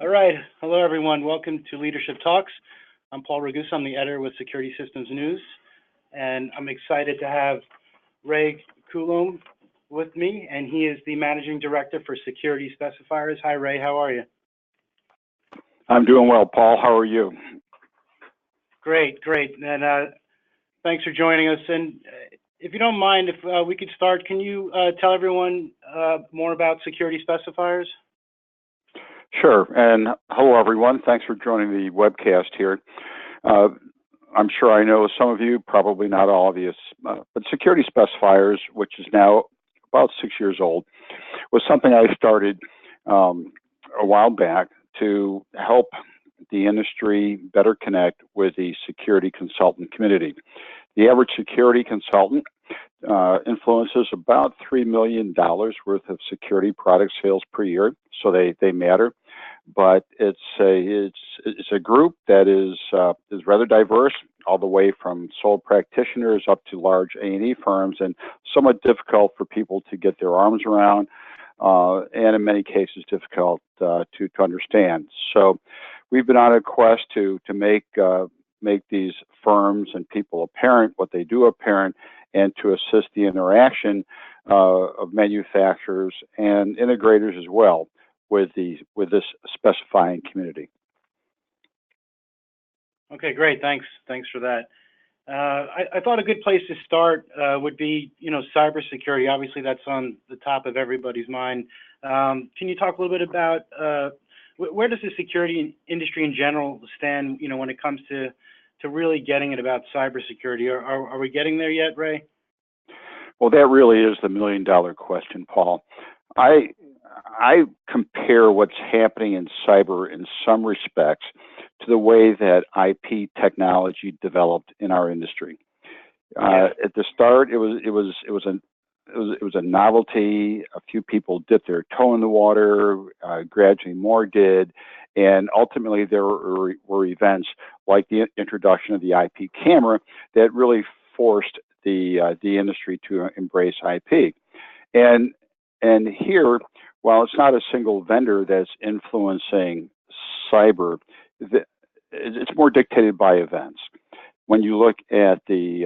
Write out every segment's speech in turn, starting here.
All right. Hello, everyone. Welcome to Leadership Talks. I'm Paul Ragusa. I'm the editor with Security Systems News, and I'm excited to have Ray Coulombe with me, and he is the Managing Director for Security Specifiers. Hi, Ray. How are you? I'm doing well, Paul. How are you? Great, great. And thanks for joining us. And if you don't mind, if we could start, can you tell everyone more about Security Specifiers? Sure. And hello, everyone. Thanks for joining the webcast here. I'm sure I know some of you, probably not all of you, but Security Specifiers, which is now about 6 years old, was something I started a while back to help the industry better connect with the security consultant community. The average security consultant influences about $3 million worth of security product sales per year, so they matter. But it's a group that is rather diverse, all the way from sole practitioners up to large A&E firms, and somewhat difficult for people to get their arms around, and in many cases difficult to understand. So we've been on a quest to make these firms and people apparent, what they do apparent, and to assist the interaction of manufacturers and integrators as well with this specifying community. Okay, great. Thanks for that. I thought a good place to start would be, cybersecurity. Obviously, that's on the top of everybody's mind. Can you talk a little bit about where does the security industry in general stand, when it comes to really getting it about cybersecurity? Are we getting there yet, Ray? Well, that really is the million-dollar question, Paul. I compare what's happening in cyber in some respects to the way that IP technology developed in our industry. At the start, it was a novelty. A few people dipped their toe in the water. Gradually, more did, and ultimately there were events like the introduction of the IP camera that really forced the industry to embrace IP. And here, while it's not a single vendor that's influencing cyber, it's more dictated by events. When you look at the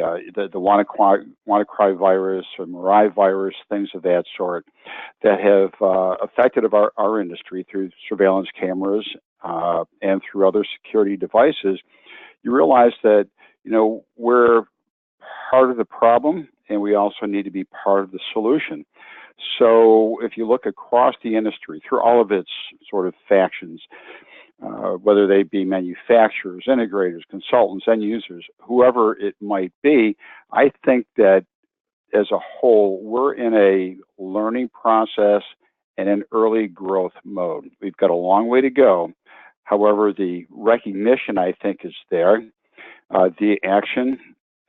WannaCry virus or Mirai virus, things of that sort, that have affected our industry through surveillance cameras and through other security devices, you realize that we're part of the problem, and we also need to be part of the solution. So if you look across the industry through all of its sort of factions, whether they be manufacturers, integrators, consultants, end users, whoever it might be, I think that as a whole, we're in a learning process and an early growth mode. We've got a long way to go. However, the recognition, I think, is there. The action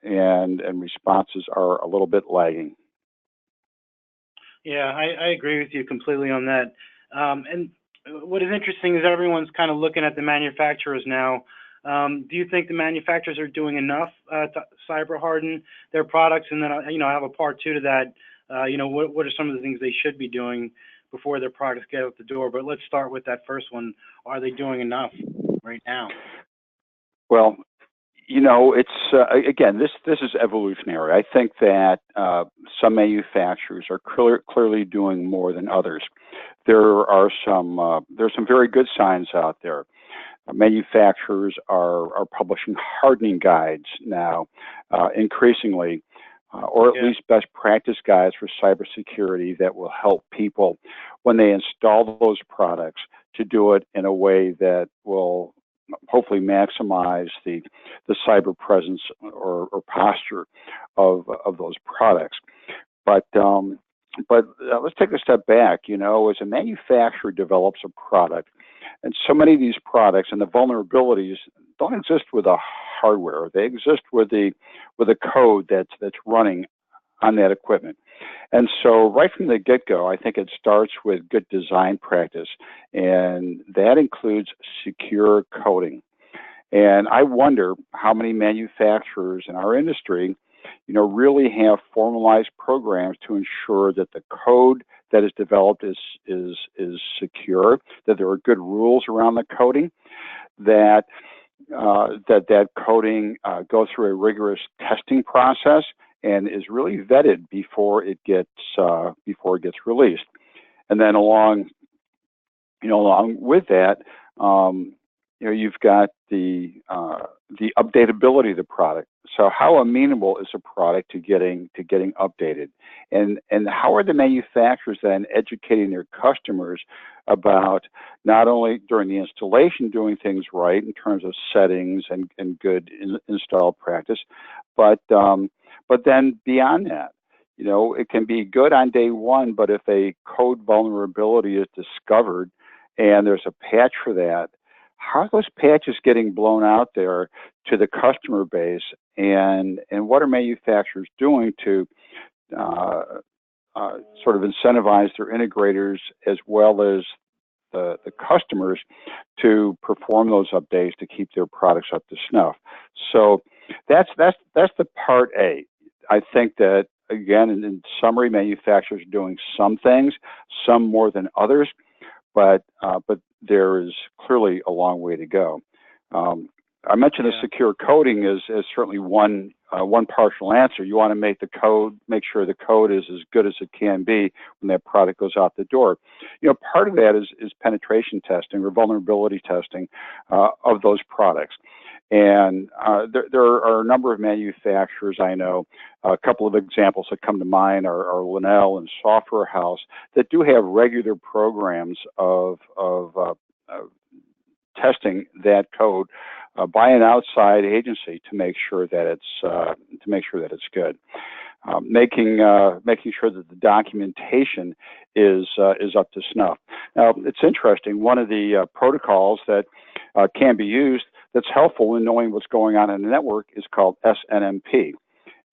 and responses are a little bit lagging. Yeah, I agree with you completely on that. And what is interesting is everyone's kind of looking at the manufacturers now. Do you think the manufacturers are doing enough to cyber harden their products? And then, I have a part two to that. What are some of the things they should be doing before their products get out the door? But let's start with that first one. Are they doing enough right now? Well, it's again, this is evolutionary. I think that some manufacturers are clearly doing more than others. There's some very good signs out there. Manufacturers are publishing hardening guides now, increasingly, or at least best practice guides for cybersecurity that will help people when they install those products to do it in a way that will hopefully maximize the cyber presence or posture of those products. But let's take a step back. As a manufacturer develops a product, and so many of these products and the vulnerabilities don't exist with the hardware; they exist with the code that's running on that equipment. And so right from the get-go, I think it starts with good design practice, and that includes secure coding. And I wonder how many manufacturers in our industry really have formalized programs to ensure that the code that is developed is secure, that there are good rules around the coding, that that coding goes through a rigorous testing process and is really vetted before it gets released. And then along with that, you've got the updatability of the product. So how amenable is a product to getting updated, and how are the manufacturers then educating their customers about not only during the installation doing things right in terms of settings and good install practice, but then beyond that, it can be good on day one, but if a code vulnerability is discovered and there's a patch for that, how are those patches getting blown out there to the customer base, and what are manufacturers doing to sort of incentivize their integrators as well as the customers to perform those updates to keep their products up to snuff? So that's the part A. I think that, again, in summary, manufacturers are doing some things, some more than others, but there is clearly a long way to go. I mentioned the secure coding is certainly one partial answer. You want to make sure the code is as good as it can be when that product goes out the door. Part of that is penetration testing or vulnerability testing of those products. And there are a number of manufacturers I know. A couple of examples that come to mind are Linnell and Software House that do have regular programs of testing that code by an outside agency to make sure that it's good. Making sure that the documentation is up to snuff. Now, it's interesting. One of the protocols that can be used that's helpful in knowing what's going on in the network is called SNMP.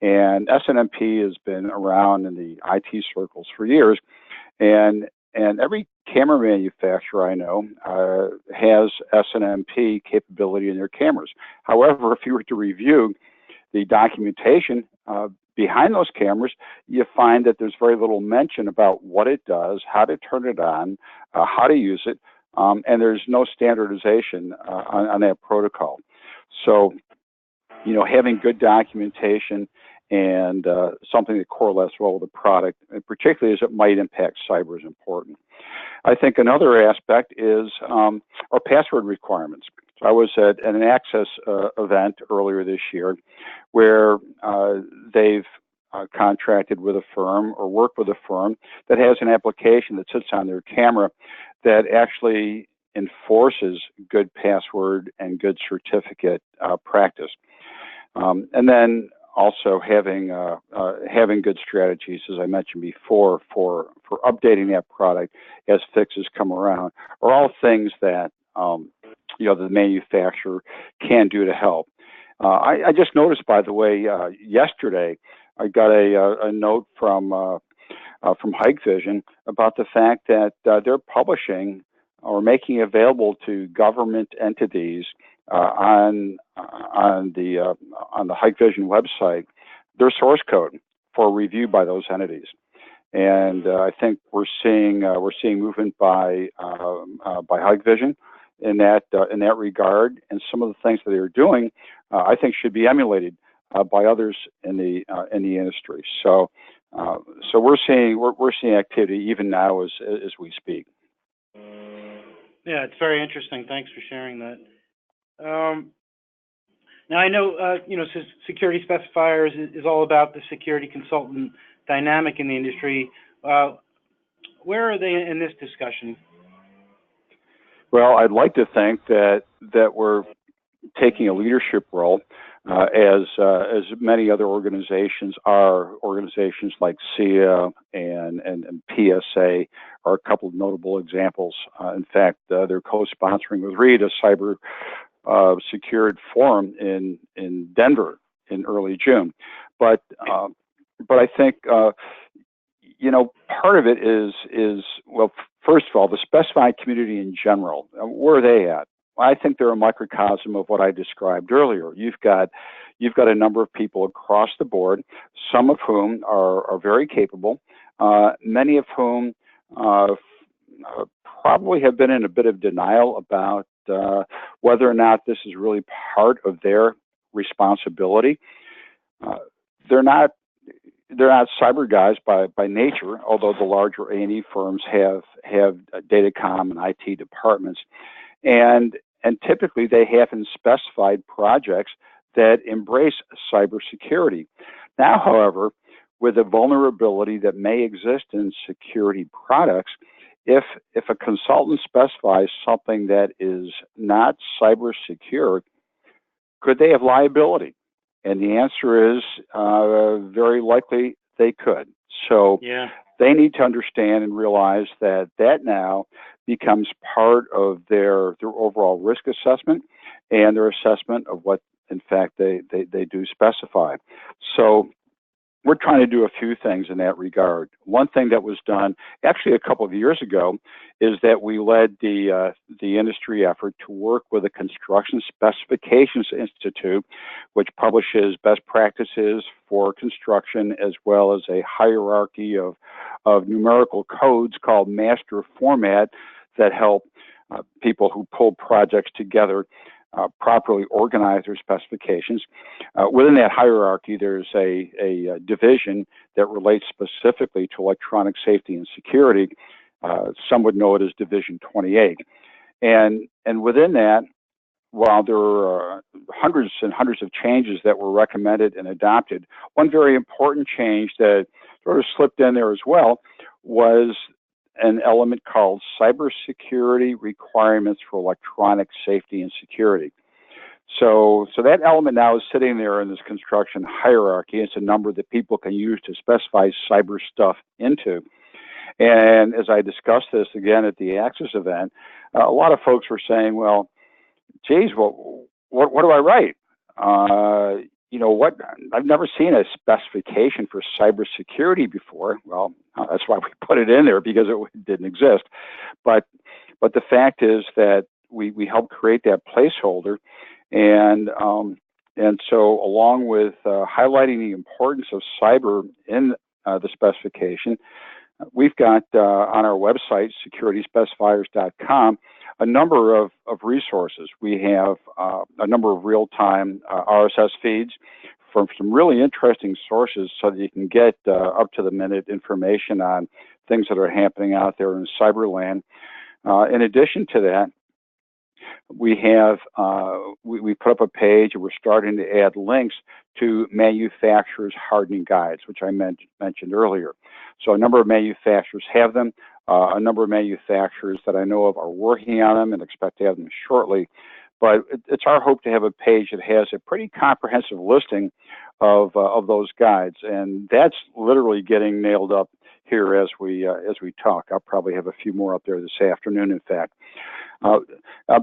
And SNMP has been around in the IT circles for years, and every camera manufacturer I know has SNMP capability in their cameras. However, if you were to review the documentation behind those cameras, you find that there's very little mention about what it does, how to turn it on, how to use it, and there's no standardization on that protocol. So, having good documentation and something that correlates well with the product, and particularly as it might impact cyber, is important. I think another aspect is our password requirements. So I was at an Access event earlier this year where they've contracted with a firm or worked with a firm that has an application that sits on their camera that actually enforces good password and good certificate practice. And then also having good strategies, as I mentioned before, for updating that product as fixes come around, are all things that the manufacturer can do to help. I just noticed, by the way, yesterday I got a note from Hikvision about the fact that they're publishing or making available to government entities on the Hikvision website their source code for review by those entities. And I think we're seeing movement by Hikvision in that regard, and some of the things that they're doing, I think, should be emulated by others in the industry. So we're seeing activity even now as we speak. Yeah, it's very interesting. Thanks for sharing that. Now I know Security Specifiers is all about the security consultant dynamic in the industry. Where are they in this discussion? Well, I'd like to think that we're taking a leadership role, as many other organizations are. Organizations like SIA and PSA are a couple of notable examples. In fact, they're co-sponsoring with Reed a cyber secured forum in Denver in early June. But I think part of it is well, first of all, the specified community in general. Where are they at? I think they're a microcosm of what I described earlier. You've got a number of people across the board, some of whom are very capable, many of whom probably have been in a bit of denial about whether or not this is really part of their responsibility. Uh, they're not cyber guys by nature, although the larger A&E firms have datacom and IT departments, and typically they haven't specified projects that embrace cybersecurity. Now, however, with a vulnerability that may exist in security products, if a consultant specifies something that is not cyber secure, could they have liability? And the answer is very likely they could. So Yeah. they need to understand and realize that now becomes part of their overall risk assessment and their assessment of what, in fact, they do specify. So we're trying to do a few things in that regard. One thing that was done actually a couple of years ago is that we led the industry effort to work with the Construction Specifications Institute, which publishes best practices for construction as well as a hierarchy of numerical codes called master format that help people who pull projects together properly organize their specifications. Within that hierarchy, there's a division that relates specifically to electronic safety and security. Some would know it as Division 28. And within that, while there are hundreds and hundreds of changes that were recommended and adopted, one very important change that sort of slipped in there as well was an element called cybersecurity requirements for electronic safety and security. So that element now is sitting there in this construction hierarchy. It's a number that people can use to specify cyber stuff into. And as I discussed this again at the Axis event, a lot of folks were saying, well, geez, well, what do I write? What? I've never seen a specification for cybersecurity before. Well, that's why we put it in there, because it didn't exist. But the fact is that we helped create that placeholder, and so along with highlighting the importance of cyber in the specification, we've got on our website, securityspecifiers.com, a number of resources. We have a number of real-time RSS feeds from some really interesting sources so that you can get up-to-the-minute information on things that are happening out there in cyberland. In addition to that, we have we put up a page, and we're starting to add links to manufacturers' hardening guides, which I mentioned earlier. So a number of manufacturers have them. A number of manufacturers that I know of are working on them and expect to have them shortly. But it's our hope to have a page that has a pretty comprehensive listing of those guides, and that's literally getting nailed up here as we talk. I'll probably have a few more up there this afternoon, in fact.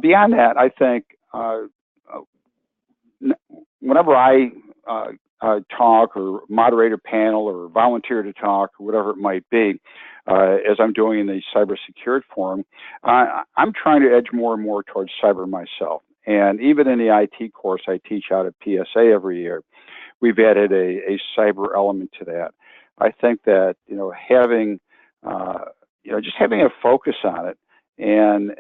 Beyond that, I think whenever I talk or moderate a panel or volunteer to talk or whatever it might be, as I'm doing in the cybersecurity forum, I'm trying to edge more and more towards cyber myself. And even in the IT course I teach out at PSA every year, we've added a cyber element to that. I think that having just having a focus on it, and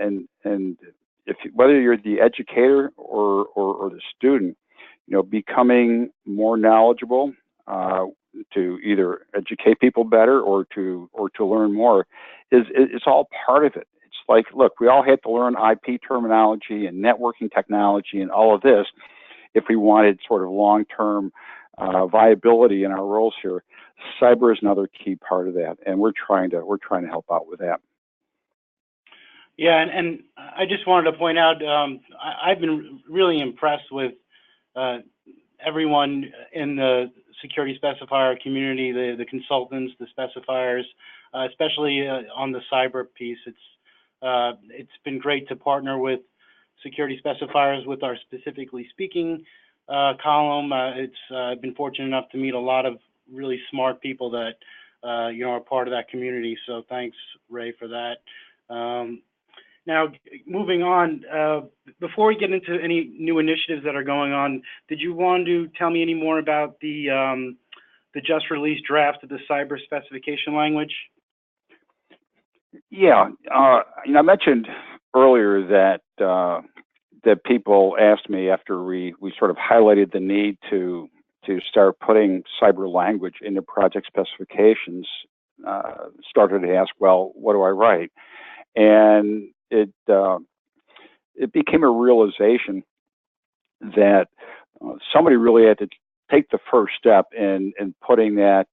if whether you're the educator or the student, becoming more knowledgeable to either educate people better or to learn more is all part of it. It's like, look, we all had to learn IP terminology and networking technology and all of this if we wanted sort of long-term viability in our roles here. Cyber is another key part of that, and we're trying to help out with that. Yeah, and I just wanted to point out, I've been really impressed with everyone in the security specifier community, the consultants, the specifiers, especially on the cyber piece. It's been great to partner with security specifiers with our specifically speaking column. I've been fortunate enough to meet a lot of really smart people that are part of that community. So thanks, Ray, for that. Now, moving on, before we get into any new initiatives that are going on, did you want to tell me any more about the just released draft of the cyber specification language? Yeah, I mentioned earlier that that people asked me after we sort of highlighted the need to start putting cyber language into project specifications. Started to ask, well, what do I write? And it became a realization that somebody really had to take the first step in putting that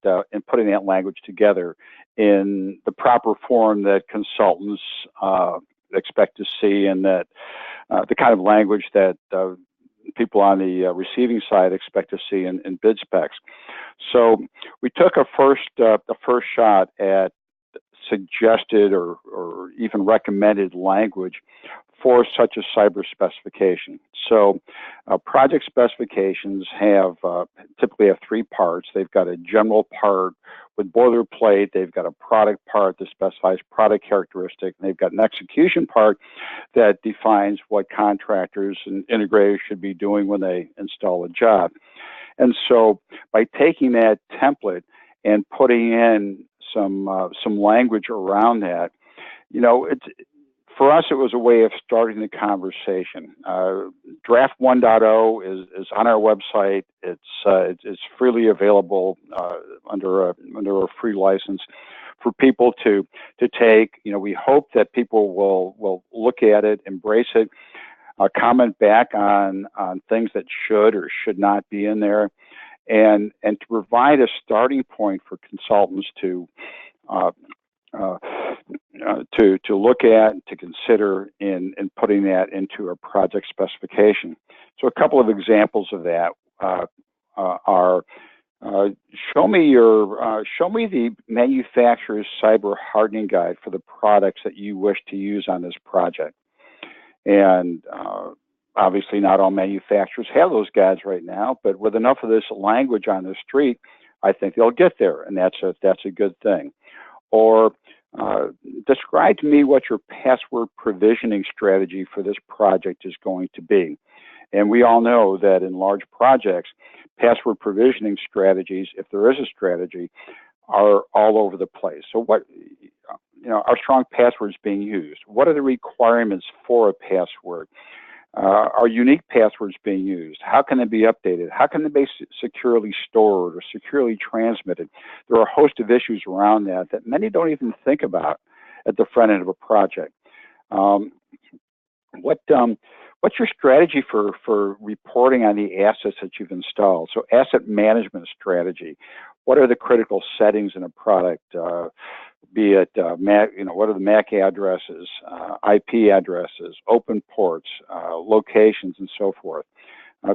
language together in the proper form that consultants expect to see, and that the kind of language that people on the receiving side expect to see in bid specs. So we took a first shot at suggested or even recommended language for such a cyber specification. So project specifications typically have three parts. They've got a general part with boilerplate, they've got a product part that specifies product characteristic, and they've got an execution part that defines what contractors and integrators should be doing when they install a job. And so by taking that template and putting in some language around that, for us, it was a way of starting the conversation. Draft 1.0 is on our website. It's freely available under a free license for people to take. We hope that people will look at it, embrace it, comment back on things that should or should not be in there, and to provide a starting point for consultants to look at, to consider in putting that into a project specification. So a couple of examples of that are show me the manufacturer's cyber hardening guide for the products that you wish to use on this project. And obviously not all manufacturers have those guides right now, but with enough of this language on the street, I think they'll get there, and that's a good thing. Or describe to me what your password provisioning strategy for this project is going to be. And we all know that in large projects, password provisioning strategies, if there is a strategy, are all over the place. So what, are strong passwords being used? What are the requirements for a password? Are unique passwords being used? How can they be updated? How can they be securely stored or securely transmitted? There are a host of issues around that many don't even think about at the front end of a project. What's your strategy for reporting on the assets that you've installed? So asset management strategy. What are the critical settings in a product? Be it MAC, what are the MAC addresses, IP addresses, open ports, locations, and so forth.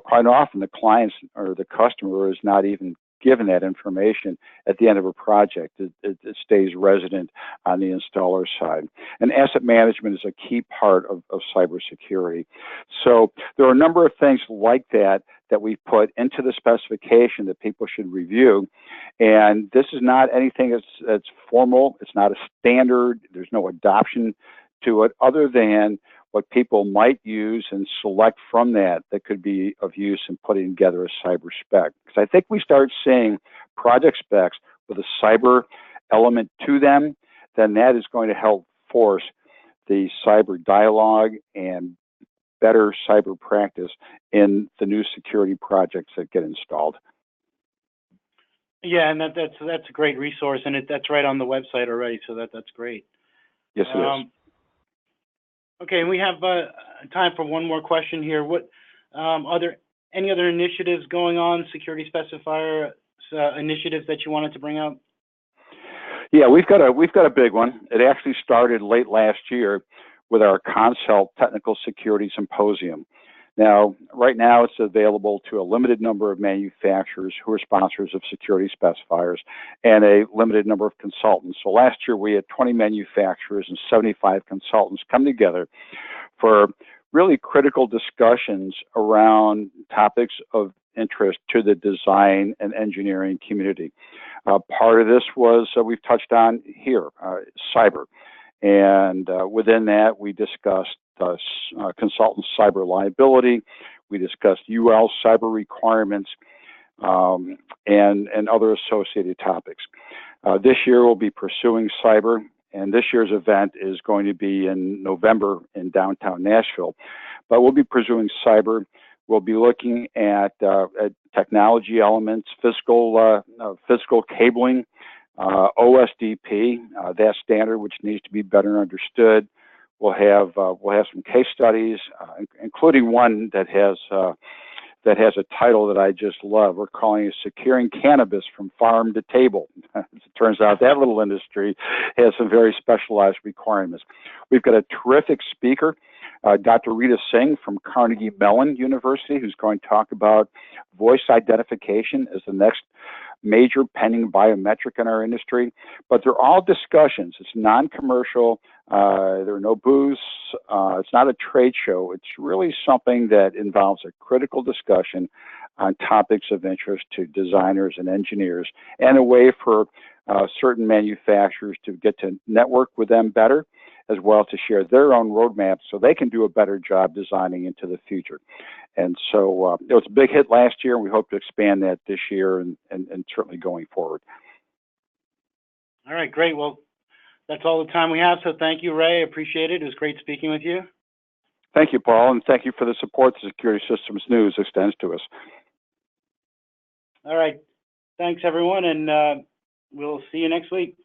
Quite often, the clients or the customer is not even given that information at the end of a project. It stays resident on the installer side. And asset management is a key part of cybersecurity. So there are a number of things like that we put into the specification that people should review. And this is not anything that's formal. It's not a standard. There's no adoption to it other than what people might use and select from that could be of use in putting together a cyber spec. Because I think we start seeing project specs with a cyber element to them, then that is going to help force the cyber dialogue and better cyber practice in the new security projects that get installed. Yeah, and that's a great resource, and that's right on the website already, so that's great. Yes, it is. Okay, and we have time for one more question here. What are there any other initiatives going on, security specifier initiatives that you wanted to bring up? Yeah, we've got a big one. It actually started late last year with our Consult Technical Security Symposium. Now, right now, it's available to a limited number of manufacturers who are sponsors of security specifiers and a limited number of consultants. So last year, we had 20 manufacturers and 75 consultants come together for really critical discussions around topics of interest to the design and engineering community. Part of this was we've touched on here, cyber. And within that, we discussed consultant cyber liability. We discussed UL cyber requirements and other associated topics. This year, we'll be pursuing cyber, and this year's event is going to be in November in downtown Nashville. But we'll be pursuing cyber. We'll be looking at technology elements, physical cabling, OSDP, that standard which needs to be better understood. We'll have some case studies, including one that has a title that I just love. We're calling it "Securing Cannabis from Farm to Table." As it turns out, that little industry has some very specialized requirements. We've got a terrific speaker, Dr. Rita Singh from Carnegie Mellon University, who's going to talk about voice identification as the next major pending biometric in our industry. But they're all discussions. It's non-commercial. There are no booths. It's not a trade show. It's really something that involves a critical discussion on topics of interest to designers and engineers, and a way for certain manufacturers to get to network with them better, as well as to share their own roadmaps so they can do a better job designing into the future. And so it was a big hit last year, and we hope to expand that this year and certainly going forward. All right, great. Well, that's all the time we have. So thank you, Ray. I appreciate it. It was great speaking with you. Thank you, Paul, and thank you for the support the Security Systems News extends to us. All right. Thanks, everyone, and we'll see you next week.